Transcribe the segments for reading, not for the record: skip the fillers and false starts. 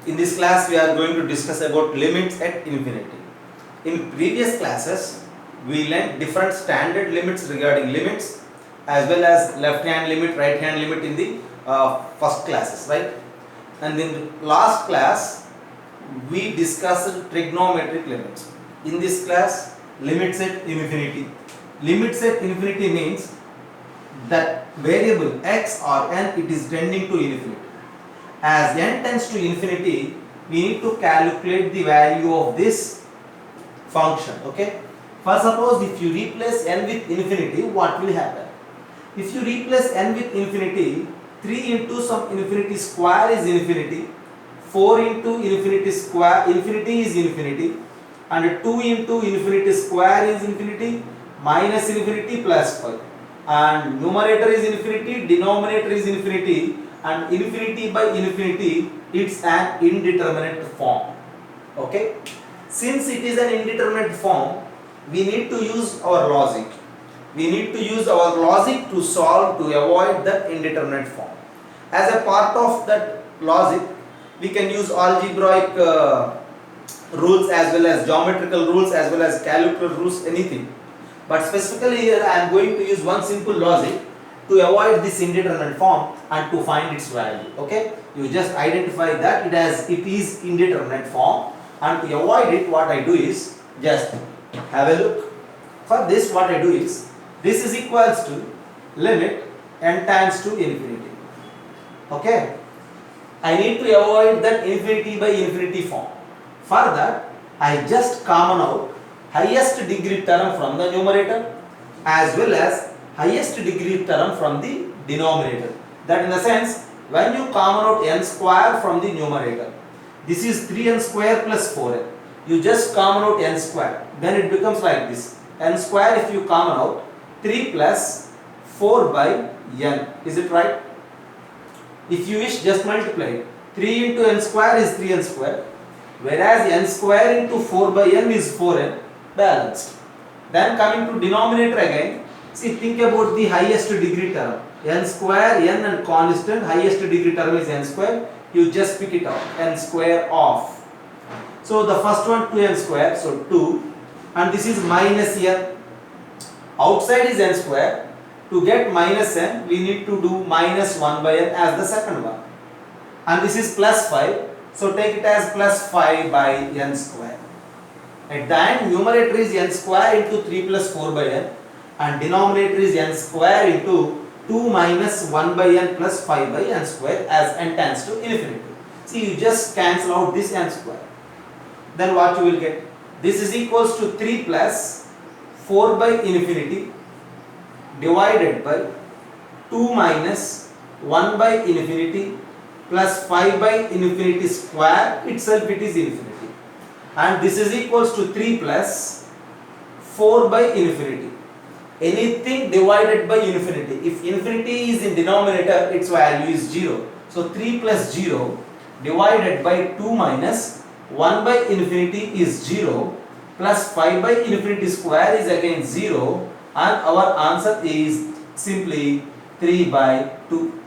In this class we are going to discuss about limits at infinity. In previous classes we learned different standard limits regarding limits as well as left hand limit, right hand limit in the first classes, right? And in last class we discussed trigonometric limits. In this class, limits at infinity. Limits at infinity means that variable x or n, it is tending to infinity. As n tends to infinity, we need to calculate the value of this function. Okay. First, suppose if you replace n with infinity, what will happen? If you replace n with infinity, 3 into some infinity square is infinity, 4 into infinity square, infinity is infinity, and 2 into infinity square is infinity, minus infinity plus 5. And numerator is infinity, denominator is infinity, and infinity by infinity, it's an indeterminate form. Okay? Since it is an indeterminate form, we need to use our logic. We need to use our logic to solve, to avoid that indeterminate form. As a part of that logic, we can use algebraic rules as well as geometrical rules as well as calculus rules, anything. But specifically here I am going to use one simple logic to avoid this indeterminate form and to find its value. Okay, you just identify that it is indeterminate form, and to avoid it, what I do is just have a look. For this, what I do is, this is equals to limit n tends to infinity. Okay, I need to avoid that infinity by infinity form. For that, I just common out highest degree term from the numerator as well as highest degree term from the denominator. That in the sense, when you common out n square from the numerator, this is 3n square plus 4n. You just common out n square. Then it becomes like this. N square, if you common out, 3 plus 4 by n. Is it right? If you wish, just multiply it. 3 into n square is 3n square. Whereas n square into 4 by n is 4n, balanced. Then coming to denominator again, see, think about the highest degree term. N square, n and constant, highest degree term is n square. You just pick it out, n square off. So the first one 2n square, so 2, and this is minus n. Outside is n square. To get minus n, we need to do minus 1 by n as the second one. And this is plus 5. So take it as plus 5 by n square. At the end, numerator is n square into 3 plus 4 by n, and denominator is n square into 2 minus 1 by n plus 5 by n square as n tends to infinity. See, you just cancel out this n square. Then what you will get? This is equals to 3 plus 4 by infinity divided by 2 minus 1 by infinity plus 5 by infinity square, itself it is infinity. And this is equals to 3 plus 4 by infinity. Anything divided by infinity, if infinity is in denominator, its value is 0. So 3 plus 0 divided by 2 minus 1 by infinity is 0 plus 5 by infinity square is again 0, and our answer is simply 3 by 2.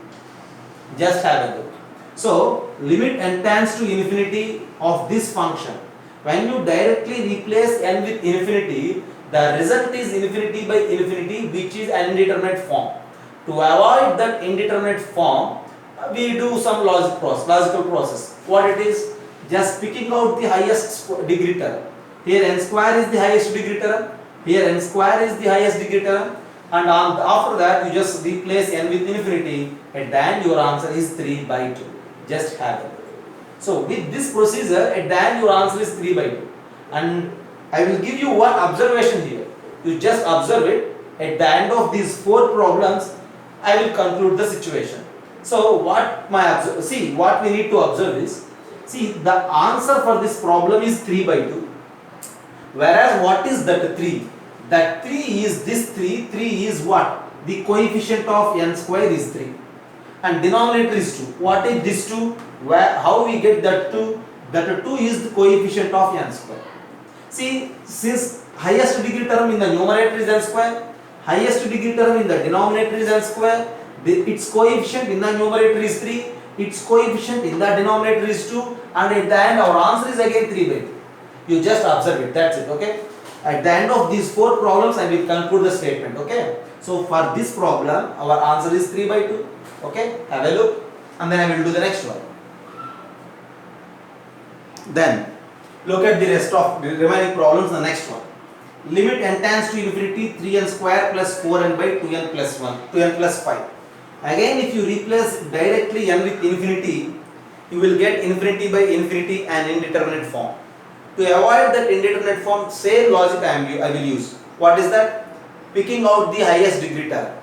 Just have a look. So limit n tends to infinity of this function. When you directly replace n with infinity, the result is infinity by infinity, which is an indeterminate form. To avoid that indeterminate form, we do some logical process. What it is? Just picking out the highest degree term. Here n square is the highest degree term. Here n square is the highest degree term. And after that, you just replace n with infinity. At the end, your answer is 3 by 2. Just have it. So with this procedure, at the end your answer is 3 by 2. And I will give you one observation here. You just observe it. At the end of these 4 problems, I will conclude the situation. So what we need to observe is, see, the answer for this problem is 3 by 2. Whereas what is that 3? That 3 is this 3. 3 is what? The coefficient of n square is 3. And denominator is 2. What is this 2? How we get that 2? That 2 is the coefficient of n square. See, since highest degree term in the numerator is n square, highest degree term in the denominator is n square, its coefficient in the numerator is 3, its coefficient in the denominator is 2, and at the end our answer is again 3 by 2. You just observe it, that's it, okay. At the end of these 4 problems I will conclude the statement, okay. So for this problem our answer is 3 by 2, okay. Have a look and then I will do the next one. Then look at the rest of the remaining problems. The next one, limit n tends to infinity 3n square plus 4n by 2n plus 1, 2n plus 5. Again, if you replace directly n with infinity, you will get infinity by infinity and indeterminate form. To avoid that indeterminate form, same logic I will use. What is that? Picking out the highest degree term.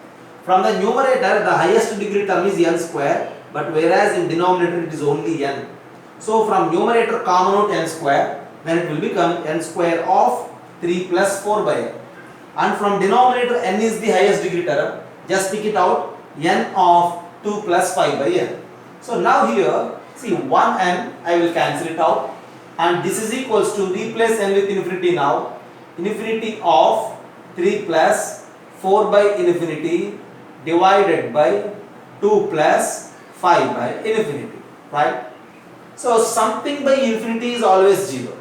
From the numerator, the highest degree term is n square, but whereas in denominator it is only n. So from numerator common out n square, then it will become n square of 3 plus 4 by n. And from denominator n is the highest degree term, just pick it out, n of 2 plus 5 by n. So now here, see 1n, I will cancel it out, and this is equals to, replace n with infinity now, infinity of 3 plus 4 by infinity divided by 2 plus 5 by infinity, right? So something by infinity is always 0.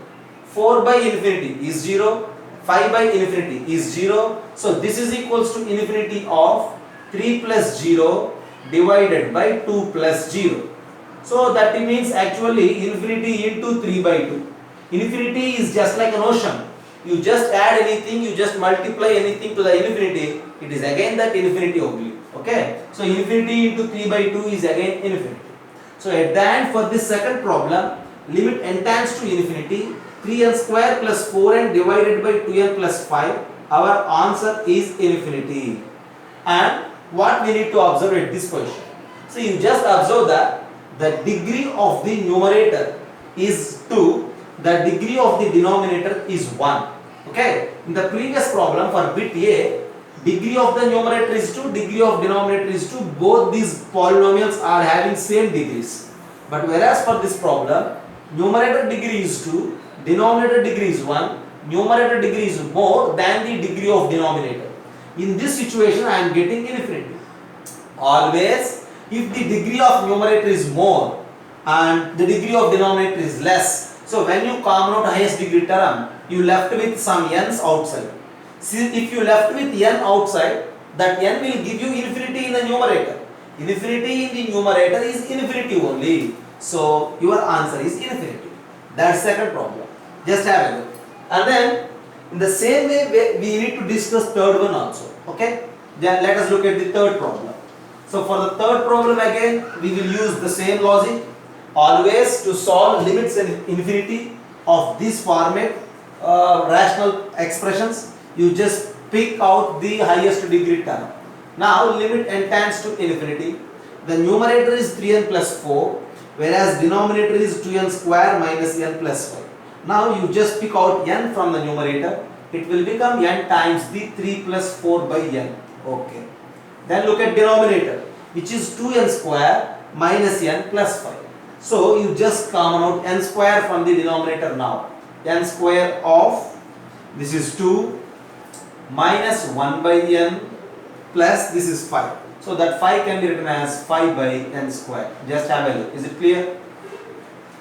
4 by infinity is 0, 5 by infinity is 0. So this is equals to infinity of 3 plus 0 divided by 2 plus 0. So that means actually infinity into 3 by 2. Infinity is just like an ocean. You just add anything, you just multiply anything to the infinity, it is again that infinity only. Okay. So infinity into 3 by 2 is again infinity. So at the end for this second problem, limit n tends to infinity 3n square plus 4n divided by 2n plus 5, our answer is infinity. And what we need to observe at this position? So you just observe that the degree of the numerator is 2, the degree of the denominator is 1. Okay. In the previous problem for bit A, degree of the numerator is 2, degree of denominator is 2, both these polynomials are having same degrees. But whereas for this problem, numerator degree is 2, denominator degree is 1, numerator degree is more than the degree of denominator. In this situation I am getting infinity. Always if the degree of numerator is more and the degree of denominator is less, so when you common out highest degree term, you left with some n's outside. See, if you left with n outside, that n will give you infinity in the numerator. Infinity in the numerator is infinity only. So your answer is infinity. That's second problem. Just have a look. And then in the same way we need to discuss third one also. Okay. Then let us look at the third problem. So for the third problem again we will use the same logic. Always to solve limits and infinity of this format rational expressions, you just pick out the highest degree term. Now limit n tends to infinity. The numerator is 3n plus 4, whereas denominator is 2n square minus n plus 5. Now you just pick out n from the numerator. It will become n times the 3 plus 4 by n. Okay. Then look at denominator, which is 2n square minus n plus 5. So you just common out n square from the denominator now. N square of, this is 2 minus 1 by n plus this is 5. So that 5 can be written as 5 by n square. Just have a look. Is it clear?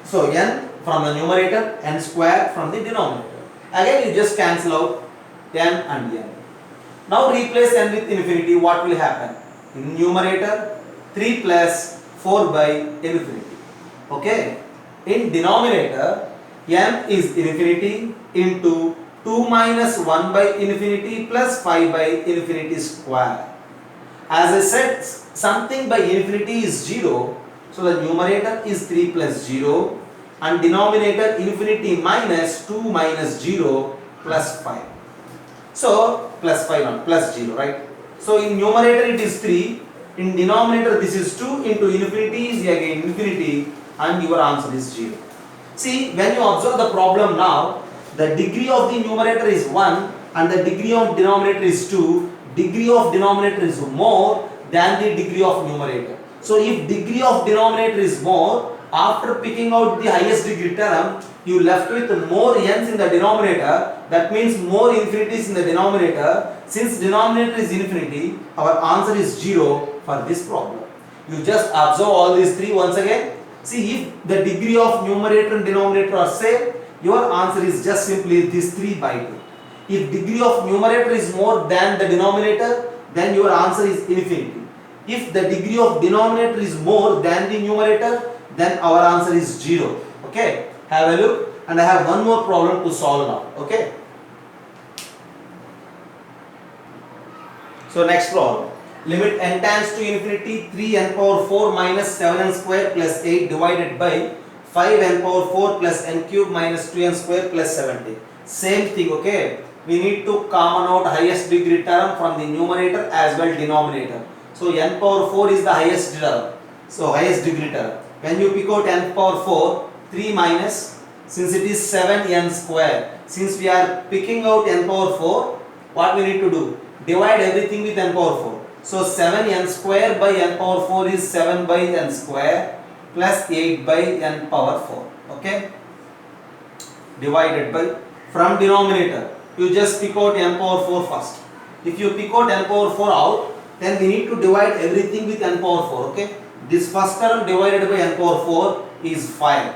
So n from the numerator, n square from the denominator. Again you just cancel out n and n. Now replace n with infinity. What will happen? In numerator 3 plus 4 by infinity. Okay. In denominator, n is infinity into 2 minus 1 by infinity plus 5 by infinity square. As I said, something by infinity is 0. So the numerator is 3 plus 0 and denominator infinity minus 2 minus 0 plus 5. So plus 5 not plus 0, right? So in numerator it is 3. In denominator this is 2 into infinity is again infinity, and your answer is 0. See, when you observe the problem now, the degree of the numerator is 1 and the degree of denominator is 2. Degree of denominator is more than the degree of numerator. So if degree of denominator is more, after picking out the highest degree term, you left with more n's in the denominator. That means more infinities in the denominator. Since denominator is infinity, our answer is 0 for this problem. You just observe all these three once again. See, if the degree of numerator and denominator are same, your answer is just simply this 3 by 2. If degree of numerator is more than the denominator, then your answer is infinity. If the degree of denominator is more than the numerator, then our answer is 0. Okay, have a look, and I have one more problem to solve now. Okay. So next problem. Limit n tends to infinity 3n power 4 minus 7n square plus 8 divided by 5n power 4 plus n cube minus 2n square plus 70. Same thing, okay. We need to common out highest degree term from the numerator as well denominator. So n power 4 is the highest term. So highest degree term. When you pick out n power 4, 3 minus, since it is 7n square. Since we are picking out n power 4, what we need to do? Divide everything with n power 4. So 7n square by n power 4 is 7 by n square plus 8 by n power 4. Okay. Divided by, from denominator, you just pick out n power 4 first. If you pick out n power 4 out, then we need to divide everything with n power 4. Okay. This first term divided by n power 4 is 5.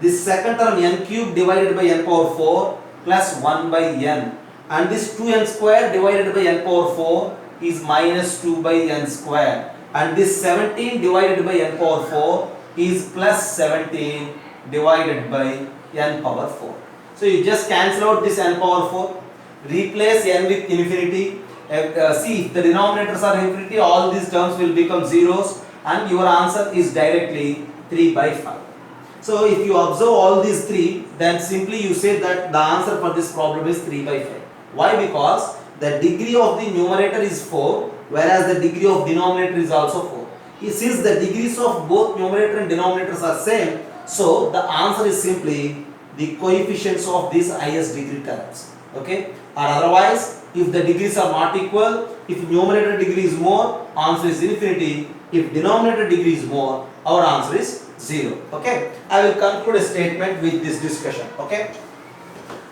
This second term n cube divided by n power 4 plus 1 by n. And this 2n square divided by n power 4 is minus 2 by n square, and this 17 divided by n power 4 is plus 17 divided by n power 4. So you just cancel out this n power 4, replace n with infinity. See, if the denominators are infinity, all these terms will become zeros, and your answer is directly 3 by 5. So if you observe all these three, then simply you say that the answer for this problem is 3 by 5. Why? Because the degree of the numerator is 4, whereas the degree of denominator is also 4. Since the degrees of both numerator and denominators are same, so the answer is simply the coefficients of these highest degree terms. Okay? Or otherwise, if the degrees are not equal, if numerator degree is more, answer is infinity. If denominator degree is more, our answer is 0. Okay? I will conclude a statement with this discussion. Okay?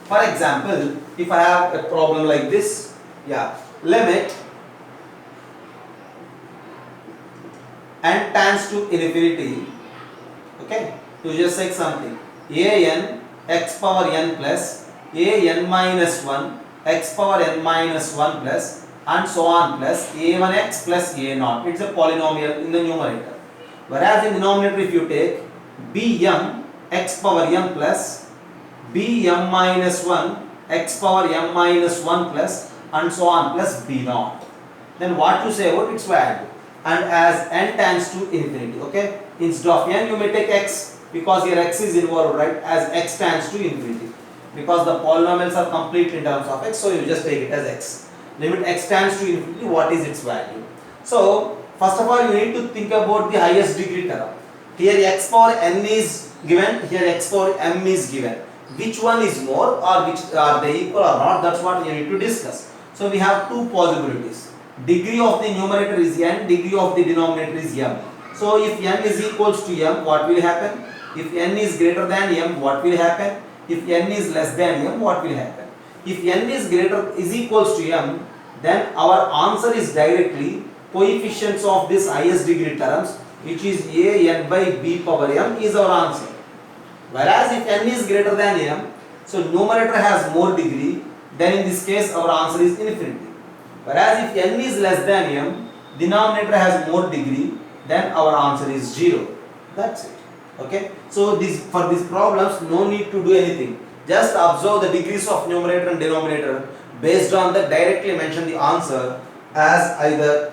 For example, if I have a problem like this, limit n tends to infinity, okay, to just say something, an x power n plus an minus 1 x power n minus 1 plus and so on plus a1x plus a0. It's a polynomial in the numerator. Whereas in denominator, if you take bm x power m plus bm minus 1 x power m minus 1 plus and so on plus b0, then what you say about its value? And as n tends to infinity, okay, instead of n you may take x, because here x is involved, right, as x tends to infinity, because the polynomials are complete in terms of x, so you just take it as x. Limit x tends to infinity, what is its value? So first of all, you need to think about the highest degree term. Here x power n is given, here x power m is given. Which one is more, or which are they equal or not? That's what you need to discuss. So we have two possibilities. Degree of the numerator is n, degree of the denominator is m. So if n is equals to m, what will happen? If n is greater than m, what will happen? If n is less than m, what will happen? If n is equals to m, then our answer is directly coefficients of this highest degree terms, which is a n by b power m is our answer. Whereas if n is greater than m, so numerator has more degree, then in this case our answer is infinity. Whereas if n is less than m, denominator has more degree, then our answer is 0. That's it. Okay. So for these problems, no need to do anything. Just observe the degrees of numerator and denominator. Based on that, directly mention the answer as either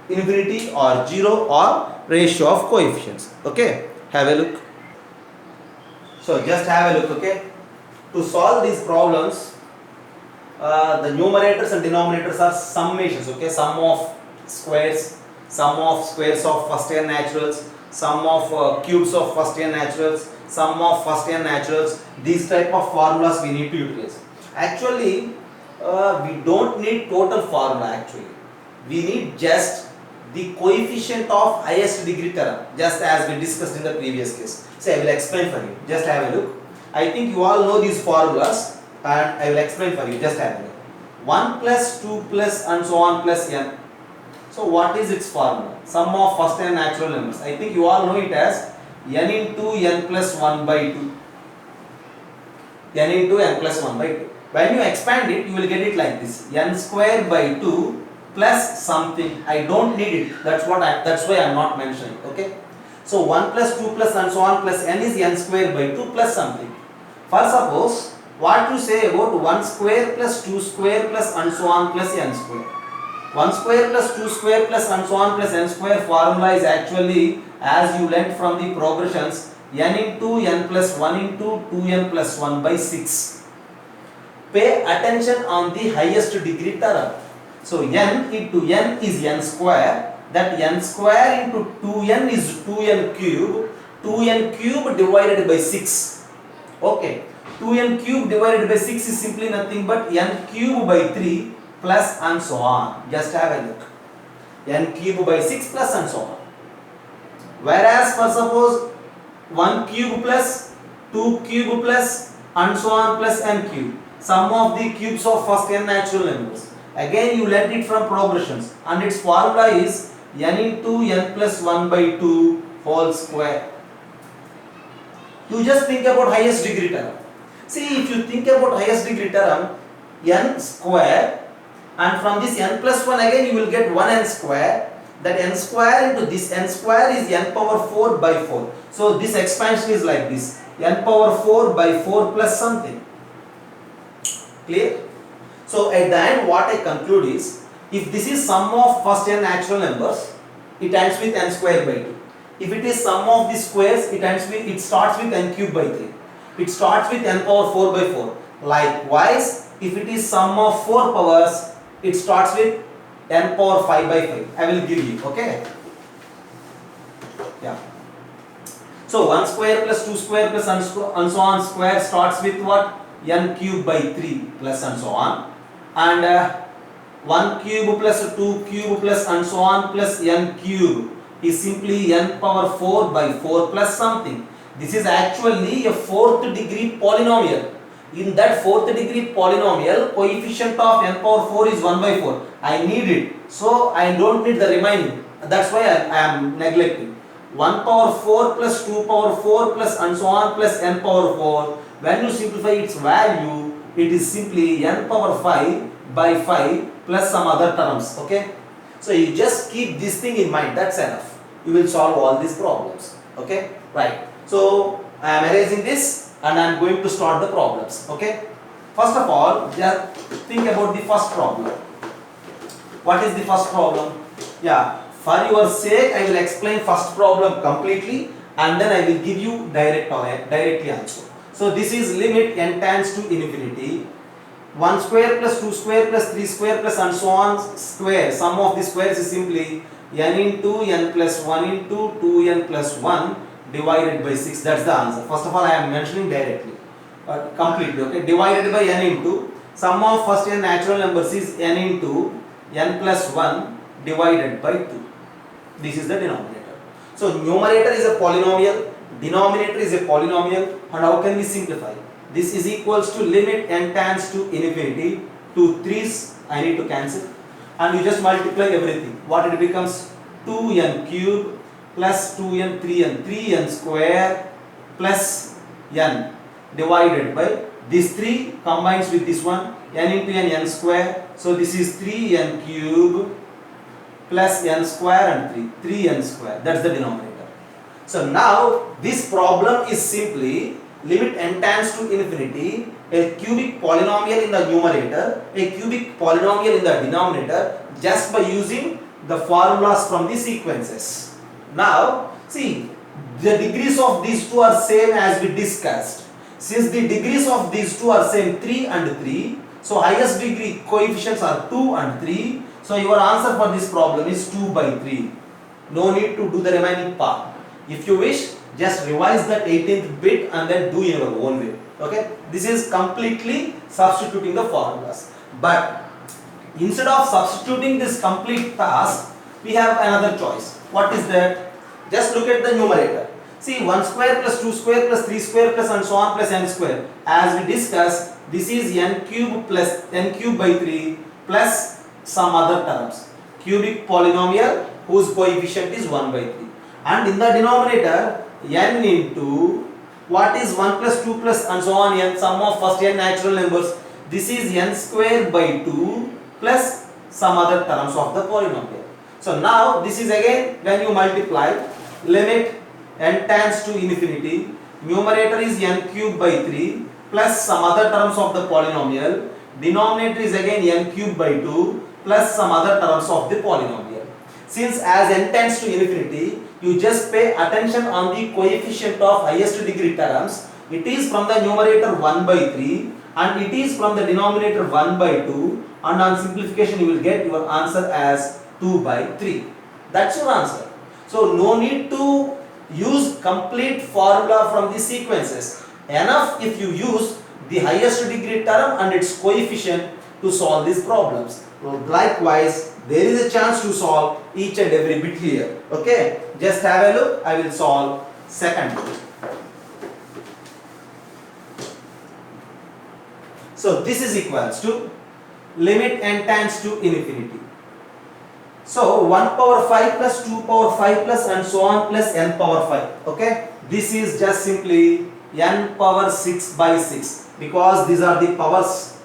infinity or 0 or ratio of coefficients. Okay. Have a look. So just have a look. Okay. To solve these problems, the numerators and denominators are summations, okay, sum of squares of first n naturals, sum of cubes of first n naturals, sum of first n naturals. These type of formulas we need to utilize. Actually, we don't need total formula actually. We need just the coefficient of highest degree term, just as we discussed in the previous case. So I will explain for you. Just have a look. I think you all know these formulas, and I will explain for you. Just have a look. 1 plus 2 plus and so on plus n. So what is its formula? Sum of first n natural numbers. I think you all know it as n into n plus 1 by 2. N into n plus 1 by 2. When you expand it, you will get it like this: n square by 2 plus something. I don't need it. That's why I am not mentioning. Okay. So 1 plus 2 plus and so on plus n is n square by 2 plus something. For suppose, what you say about 1 square plus 2 square plus and so on plus n square. 1 square plus 2 square plus and so on plus n square formula is actually, as you learnt from the progressions, n into n plus 1 into 2n plus 1 by 6. Pay attention on the highest degree term. So n into n is n square. That n square into 2n is 2n cube. 2n cube divided by 6. Okay. 2n cube divided by 6 is simply nothing but n cube by 3 plus and so on. Just have a look. N cube by 6 plus and so on. Whereas for suppose 1 cube plus 2 cube plus and so on plus n cube. Sum of the cubes of first n natural numbers. Again you learnt it from progressions and its formula is n into n plus 1 by 2 whole square. You just think about highest degree term. See, if you think about highest degree term, n square, and from this n plus 1 again you will get 1n square. That n square into this n square is n power 4 by 4. So this expansion is like this: n power 4 by 4 plus something. Clear? So at the end what I conclude is, if this is sum of first n natural numbers, it ends with n square by 2. If it is sum of the squares, it starts with n cube by 3. It starts with n power 4 by 4. Likewise, if it is sum of 4 powers, it starts with n power 5 by 5. I will give you, okay? Yeah. So 1 square plus 2 square plus and so on square starts with what? N cube by 3 plus and so on. And 1 cube plus 2 cube plus and so on plus n cube is simply n power 4 by 4 plus something. This is actually a 4th degree polynomial. In that 4th degree polynomial, coefficient of n power 4 is 1 by 4. I need it. So I don't need the remaining. That's why I am neglecting. 1 power 4 plus 2 power 4 plus and so on plus n power 4. When you simplify its value, it is simply n power 5 by 5 plus some other terms. Okay. So you just keep this thing in mind. That's enough. You will solve all these problems. Okay. Right. So I am erasing this and I am going to start the problems. Okay. First of all, just think about the first problem. What is the first problem? Yeah. For your sake, I will explain first problem completely and then I will give you directly answer. So this is limit n tends to infinity. 1 square plus 2 square plus 3 square plus and so on square. Sum of the squares is simply n into n plus 1 into 2n plus 1 divided by 6. That's the answer. First of all, I am mentioning directly. Completely. Okay. Divided by n into sum of first n natural numbers is n into n plus 1 divided by 2. This is the denominator. So numerator is a polynomial, denominator is a polynomial, and how can we simplify? This is equals to limit n tends to infinity. 2 3's I need to cancel and you just multiply everything. What it becomes? 2n cube plus 2n 3n square plus n divided by this 3 combines with this one, n into n square. So this is 3n cube plus n square and 3n square. That's the denominator. So now this problem is simply limit n tends to infinity, a cubic polynomial in the numerator, a cubic polynomial in the denominator, just by using the formulas from the sequences. Now see, the degrees of these two are same as we discussed. Since the degrees of these two are same, 3 and 3, so highest degree coefficients are 2 and 3. So your answer for this problem is 2 by 3. No need to do the remaining part. If you wish, just revise that 18th bit and then do in your own way. Okay? This is completely substituting the formulas. But instead of substituting this complete task, we have another choice. What is that? Just look at the numerator. See, 1 square plus 2 square plus 3 square plus and so on plus n square. As we discussed, this is n cube plus n cube by 3 plus some other terms. cubic polynomial whose coefficient is 1 by 3. And in the denominator, n into what is 1 plus 2 plus and so on n, sum of first n natural numbers. This is n square by 2 plus some other terms of the polynomial. So now this is again when you multiply, limit n tends to infinity, numerator is n cube by 3 plus some other terms of the polynomial, denominator is again n cube by 2 plus some other terms of the polynomial. Since as n tends to infinity, you just pay attention on the coefficient of highest degree terms. It is from the numerator 1 by 3 and it is from the denominator 1 by 2, and on simplification you will get your answer as 2 by 3. That's your answer. So no need to use complete formula from the sequences. Enough if you use the highest degree term and its coefficient to solve these problems. Likewise, there is a chance to solve each and every bit here. Okay, just have a look. I will solve second bit. So this is equals to limit n tends to infinity. So 1 power 5 plus 2 power 5 plus and so on plus n power 5. Okay, this is just simply n power 6 by 6 because these are the powers.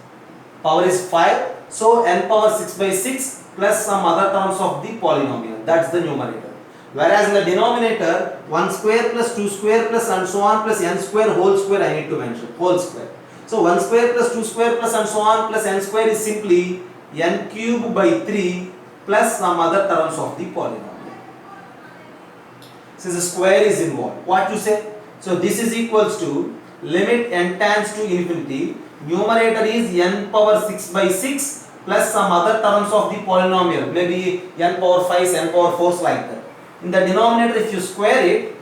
Power is 5. So n power 6 by 6 plus some other terms of the polynomial. That's the numerator. Whereas in the denominator, 1 square plus 2 square plus and so on plus n square whole square I need to mention. Whole square. So 1 square plus 2 square plus and so on plus n square is simply n cube by 3 plus some other terms of the polynomial. Since the square is involved, what you say? So this is equals to limit n tends to infinity. Numerator is n power 6 by 6 plus some other terms of the polynomial, maybe n power 5, n power 4 like that. In the denominator, if you square it,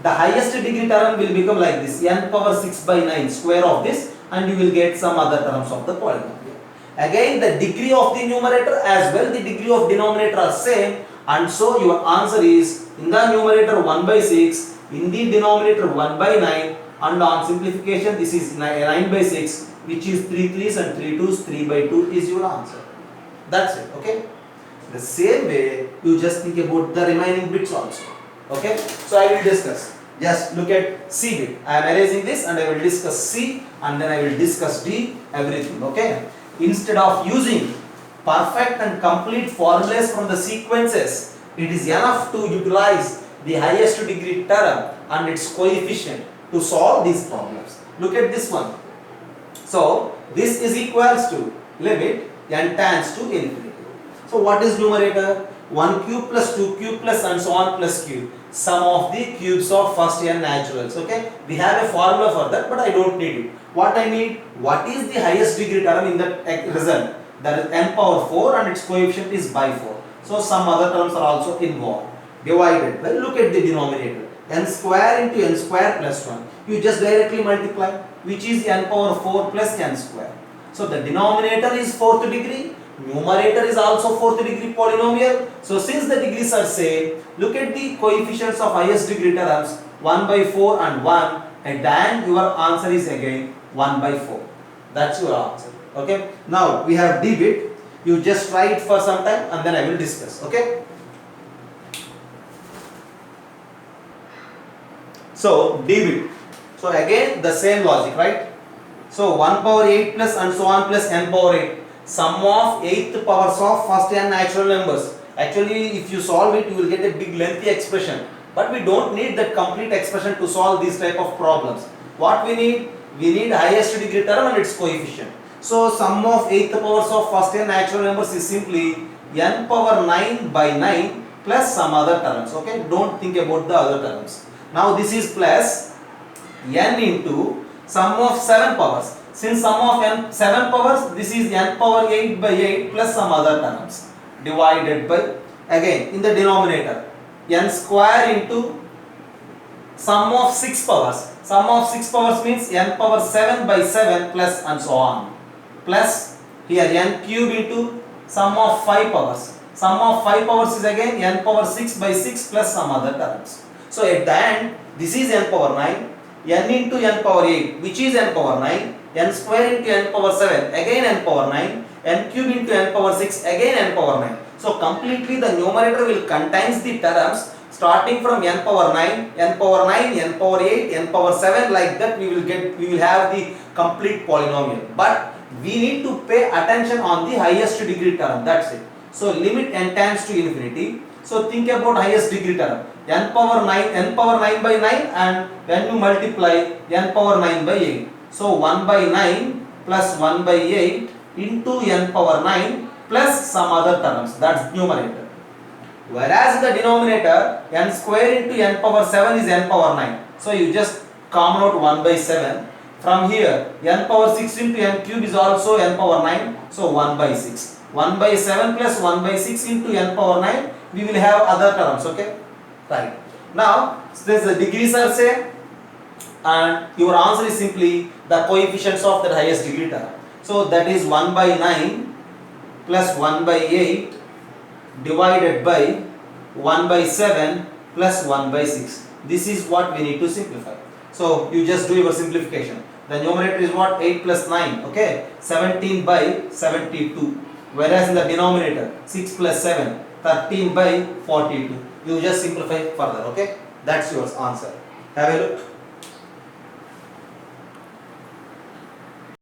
the highest degree term will become like this, n power 6 by 9 square of this, and you will get some other terms of the polynomial. Again, the degree of the numerator as well the degree of denominator are same, and so your answer is in the numerator 1 by 6, in the denominator 1 by 9, and on simplification this is 9 by 6, which is 3 3s and 3 2s, 3 by 2 is your answer. That's it. Okay. The same way you just think about the remaining bits also. Okay. So I will discuss. Just look at C bit. I am erasing this and I will discuss C and then I will discuss D, everything. Okay. Instead of using perfect and complete formulas from the sequences, it is enough to utilize the highest degree term and its coefficient to solve these problems. Look at this one. So this is equals to limit n tends to infinity. So what is numerator? 1 cube plus 2 cube plus and so on plus cube. Sum of the cubes of first n naturals. Okay. We have a formula for that, but I don't need it. What I need? What is the highest degree term in that result? That is n power 4 and its coefficient is by 4. So some other terms are also involved. Divided by, look at the denominator. N square into n square plus 1. You just directly multiply, which is n power 4 plus n square. So the denominator is 4th degree. Numerator is also 4th degree polynomial. So since the degrees are same, look at the coefficients of highest degree terms 1 by 4 and 1, and then your answer is again 1 by 4. That's your answer. Okay. Now we have D bit. You just try it for some time and then I will discuss. Okay. So D bit. So again the same logic, right? So 1 power 8 plus and so on plus n power 8. Sum of 8th powers of first n natural numbers. Actually, if you solve it, you will get a big lengthy expression. But we don't need that complete expression to solve these type of problems. What we need? We need highest degree term and its coefficient. So sum of 8th powers of first n natural numbers is simply n power 9 by 9 plus some other terms. Okay, don't think about the other terms. Now this is plus n into sum of 7 powers. Since sum of n 7 powers, this is n power 8 by 8 plus some other terms divided by, again in the denominator, n square into sum of 6 powers. Sum of 6 powers means n power 7 by 7 plus and so on, plus here n cube into sum of 5 powers. Sum of 5 powers is again n power 6 by 6 plus some other terms. So at the end, this is n power 9, n into n power 8, which is n power 9, n square into n power 7, again n power 9, n cube into n power 6, again n power 9. So completely the numerator will contains the terms starting from n power 9, n power 9, n power 8, n power 7, like that we will have the complete polynomial. But we need to pay attention on the highest degree term, that's it. So limit n tends to infinity. So think about highest degree term, n power 9 by 9, and when you multiply n power 9 by 8. So 1 by 9 plus 1 by 8 into n power 9 plus some other terms, that's numerator. Whereas in the denominator, n square into n power 7 is n power 9. So you just common out 1 by 7. From here, n power 6 into n cube is also n power 9. So 1 by 6. 1 by 7 plus 1 by 6 into n power 9. We will have other terms, okay? Right. Now, since the degrees are same, and your answer is simply the coefficients of the highest degree term. So that is 1 by 9 plus 1 by 8 divided by 1 by 7 plus 1 by 6. This is what we need to simplify. So you just do your simplification. The numerator is what? 8 plus 9, okay? 17 by 72. Whereas in the denominator, 6 plus 7, 13 by 42. You just simplify further, okay? That's your answer. Have a look.